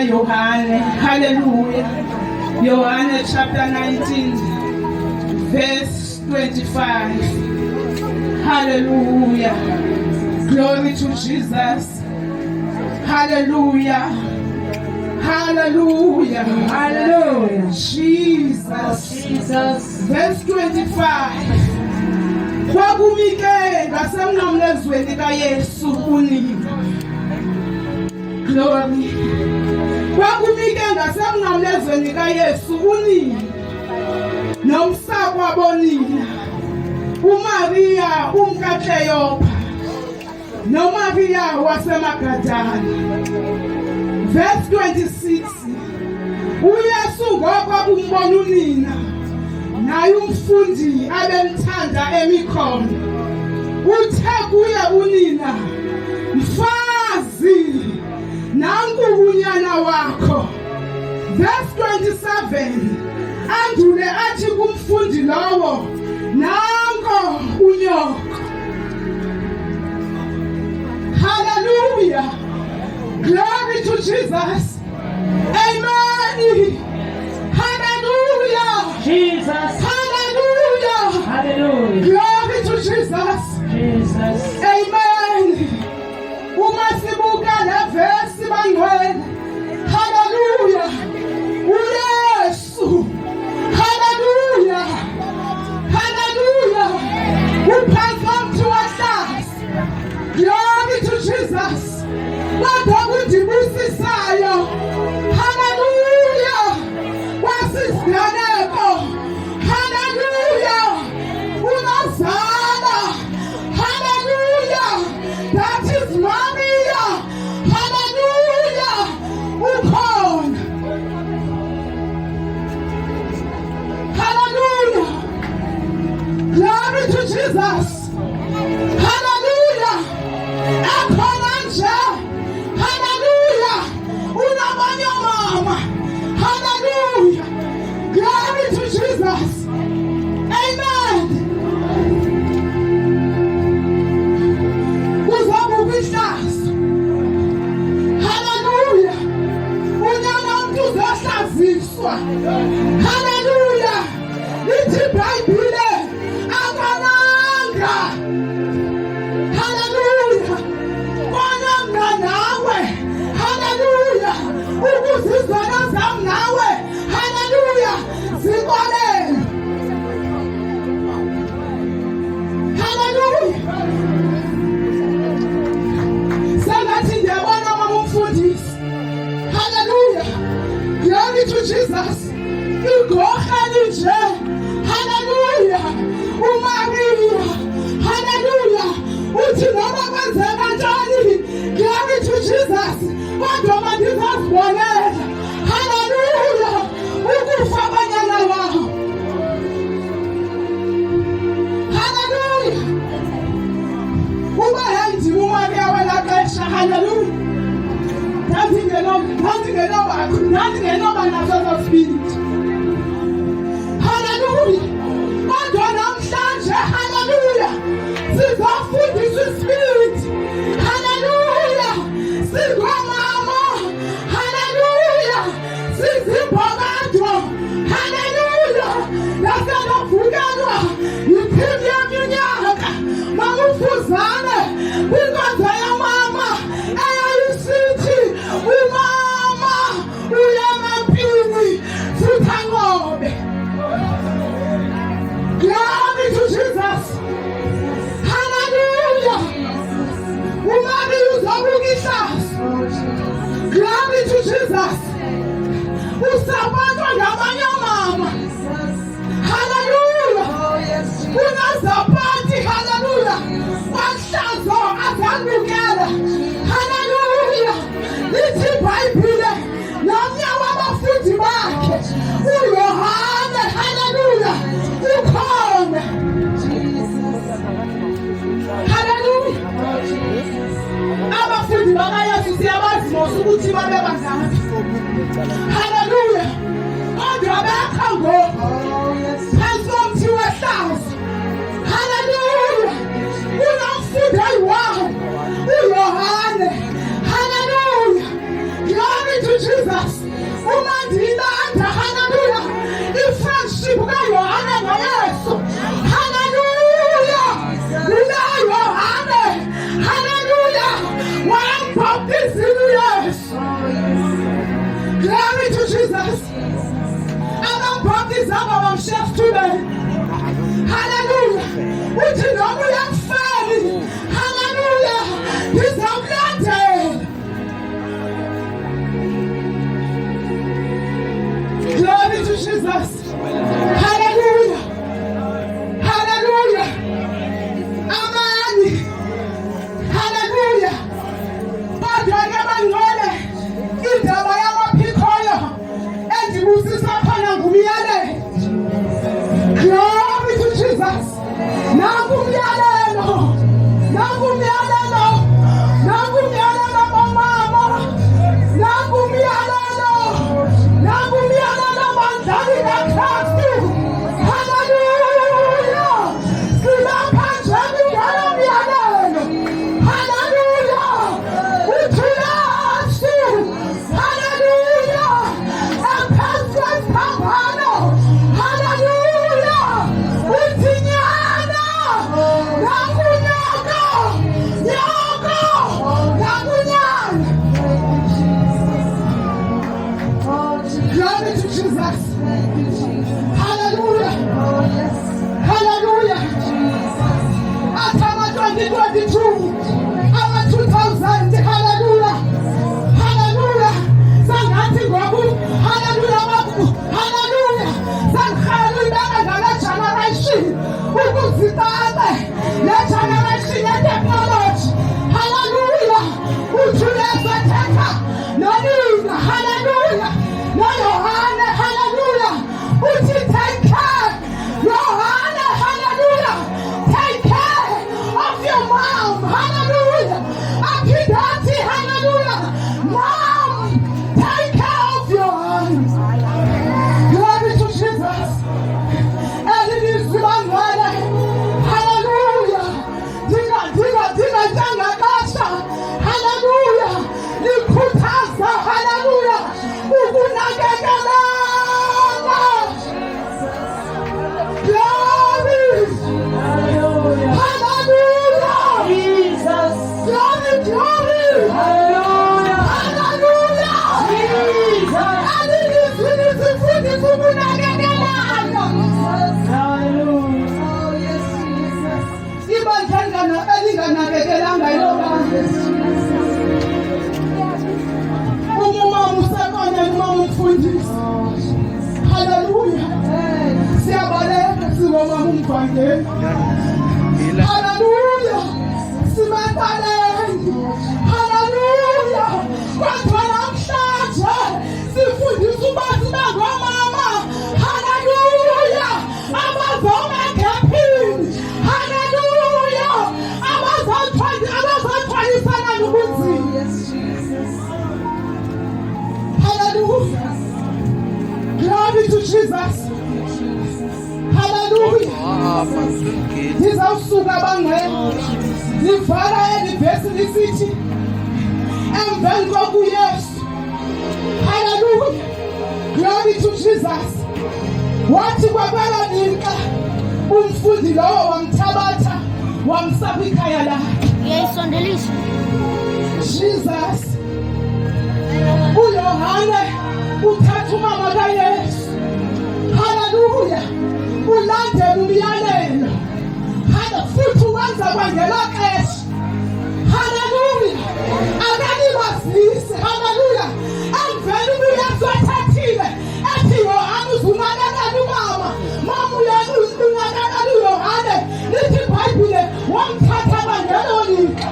Yohane. Hallelujah. Yohane chapter 19 verse 25. Hallelujah. Glory to Jesus. Hallelujah. Hallelujah. Hallelujah. Jesus. Verse 25. Kwakumike ngasemnqamlezweni kaYesu unina. Glory. Kwakumike ngasemnqamlezweni kaYesu unina. Nomsakwa bonina. uMaria umkaKleyopa. noMaria wasemagadala. Verse 26. uYesu ngoba umbona unina naye umfundi abemthanda emikhono uthe kuye unina, mfazi nanku unyana wakho. Verse 27. andule athi kumfundi lowo, nanko unyoko. Hallelujah. Glory to Jesus. Amen. Hallelujah. Jesus. Hallelujah. Hallelujah. Glory to Jesus. Jesus. Amen. Uma sibuka le verse bangcwele. Hallelujah. uYesu. Hallelujah. Hallelujah. Uphansi to us. Glory to Jesus. Kodwa kudibusisayo. Hallelujah. Wasisiganeko. Hallelujah. Unazala. Hallelujah. That is Maria. Hallelujah. Ukhona. Hallelujah. Glory to Jesus. Hallelujah. Ekhona nje. Hallelujah. Unamanye mama. Hallelujah. Glory to Jesus. Amen. Kuzobubihlazo. Hallelujah. Unyana umuntu uzohlaziswa. Hallelujah. Lithi iBhayibhile akananga. Hallelujah. Kona nawe. Hallelujah. Ukuzizwana zami nawe. Hallelujah. Zikolele. Hallelujah. Sengathi ndiyabona mama umfundisi. Hallelujah. Glory to Jesus. Igorha linje. Hallelujah. uMaria. Hallelujah. Uthi noma kwenzeka kanjani. Glory to Jesus. Kodwa mandizazibonela. Hallelujah. Ukufa abanyana wabo. Hallelujah. Uba yandiwe uMaria wela xesha. Hallelujah. Ndandingenoba nazo spirit. Hallelujah. Kodwa namhlanje, hallelujah, sizafundiswa ispirit. Hallelujah. Sizomama. Hallelujah. Sizimbokadwa. Hallelujah. Nasenovukelwa yiphini yeminyaka. Mamufuzane kwinkonzo yamama eyayisithi umama uyemampini futhi anqobe. Glory to Jesus. Hallelujah. Umama uzobukihlazo. Glory to Jesus. Usabanjwa ngamanye amama. Hallelujah. Unazaphathi. Hallelujah. Wahlazo azalukela. Hallelujah. Lithi iBhayibhile nomnye wabafundi bakhe uYohane. Hallelujah. Ukhona. Hallelujah. Abafundi bakaYesu siyabazi ukuthi babebangaphi. Hallelujah. Kodwa bakha ngoku phansi komthi wehlazo. Hallelujah. Unomfundi oyi-1 uYohane. Hallelujah. Glory to Jesus. uthi noma uyakufeli haleluya ngizamlandela. Glory to Jesus. Hallelujah. Hallelujah. Amen. Hallelujah. Badwa bangcwele indaba yamaphikhoyo endibusisa khona ngumyalelo. Glory to Jesus. Nangu umyalelo. Nangu umyalelo. Nangu umyalelo mama. Nangu umyalelo. Nangu umyalelo bandlali kaKristu. Hallelujah. Silapha njani ngalo umyalelo. Hallelujah. Uthulathi. Hallelujah. Emphathwa isiphambano. Hallelujah. Uthinyana. Nangu nyoko. Nyoko. Nangu nyana. Glory to Jesus. Hallelujah. Hallelujah. Atama 2022. Ama 2000. Hallelujah. Hallelujah. Sangathi ngoku. Hallelujah ngoku. Hallelujah. Sangihalela ngala generation. Ukuzitata. Le generation ye technology. Hallelujah. Uthuleza theka. Nonina. Hallelujah. No Yohane. Hallelujah. Uthi take care. Yohane. Hallelujah. Take care of your mom. Hallelujah. Akidati. Hallelujah. Mom. Take care of your hands. Glory to Jesus. Elizwe bangcwele. Hallelujah. Dinga jangakasha. Hallelujah. Likhuthaza. Hallelujah. Ukunakekelana. Glory. Hallelujah. Hallelujah. Jesus. Glory, glory. Hallelujah. Hallelujah. Jesus. Elizwe ukunakekelana. Hallelujah. Ibandla elinganakekelanga yona. Umama usekhona umama umfundisi. Hallelujah. Siyabaleka singoma umvangeli. Hallelujah. Simataleni. Hallelujah. Kodwa namhlanje sifundisa uba sibe ngomama. Hallelujah. Abazoma egephini. Hallelujah. Abazothwalisana nobunzima. Hallelujah. Glory to Jesus. Hallelujah. Ndizawusuka bangcwele. Livala eli bhesi lisithi emveni kokuyesu. Hallelujah. Glory to Jesus. Wathi kwaphela ninka umfundi lowo wamthabatha wamsapha ikhaya lakhe. Uyayisondelisa. Jesus. uYohane uthatha umama kaYesu. Hallelujah. Ulandela umyalelo. Futhi wenza kwangela xesha. Hallelujah. Akalibazise. Hallelujah. Emveni uYesu athathile ethi Yohane uzunakekela umama. Mama uyunakekela uYohane. Lithi iBhayibhile wamthatha kwangelo lika.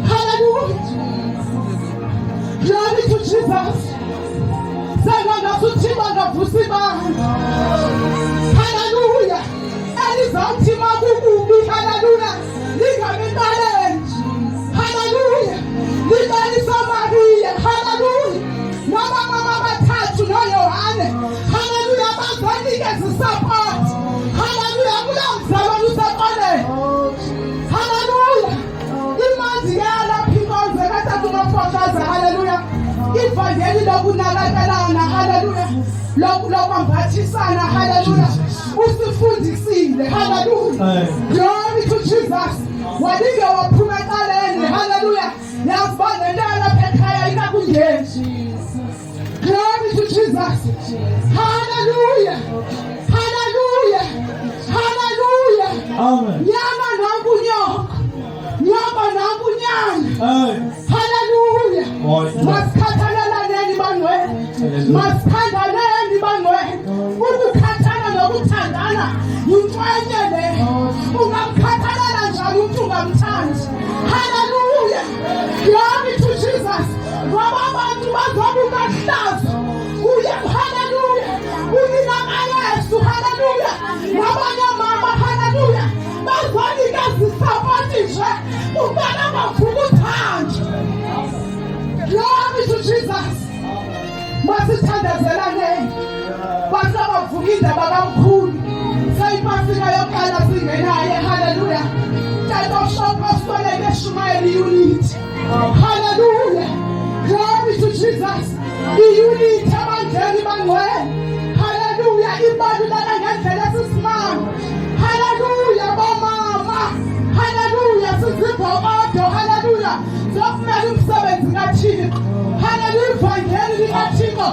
Hallelujah. Glory to Jesus. Sengangasuthima ngavusi bami. Hallelujah. Elizawuthima kukubi. Hallelujah. Lingabitaleni. Hallelujah. Libalisa Maria. Hallelujah. Mama bathathu noYohane. Hallelujah. Bazanikeza support. Hallelujah. Kulamzalwane useqoleni. Hallelujah. Imandi yalapha inkonzo kathathu nofokaza. Hallelujah. Ivangeli lokunakekelana. Hallelujah. Lokwambathisana. Hallelujah. Usifundisile. Hallelujah. Glory to Jesus. Walike waphuma eqaleni. Hallelujah. Yazibona into lapha ekhaya ikakungeni. Glory to Jesus. Hallelujah. Hallelujah. Hallelujah. Masikhathalaleni bangcwele. Masithandaneni bangcwele. Ukukhathana nokuthandana yingxenye le. Ungamkhathalela njani umuntu ungamthandi. Hallelujah. Glory to Jesus. Ngoba abantu bazobuka hlazo. Hallelujah. Unina kaYesu. Hallelujah. Nabanye mama. Hallelujah. Bazonikeza isapoti nje. Ubana bavuka uthando. Glory to Jesus. Masithandazelane. Basabavuka indaba kaMkhulu. Sayipasika yokuqala singenaye. Hallelujah. Type of shop apostolic Shumayeli unit. Hallelujah. Glory to Jesus. I-unit abangeni bangcwele. Hallelujah. Ibaluleke ngendlela esisimanga. Hallelujah. Bomama. Hallelujah. Sizibhokodo. Hallelujah. Zokumele umsebenzi kaThixo. Hallelujah. Ivangeli likaThixo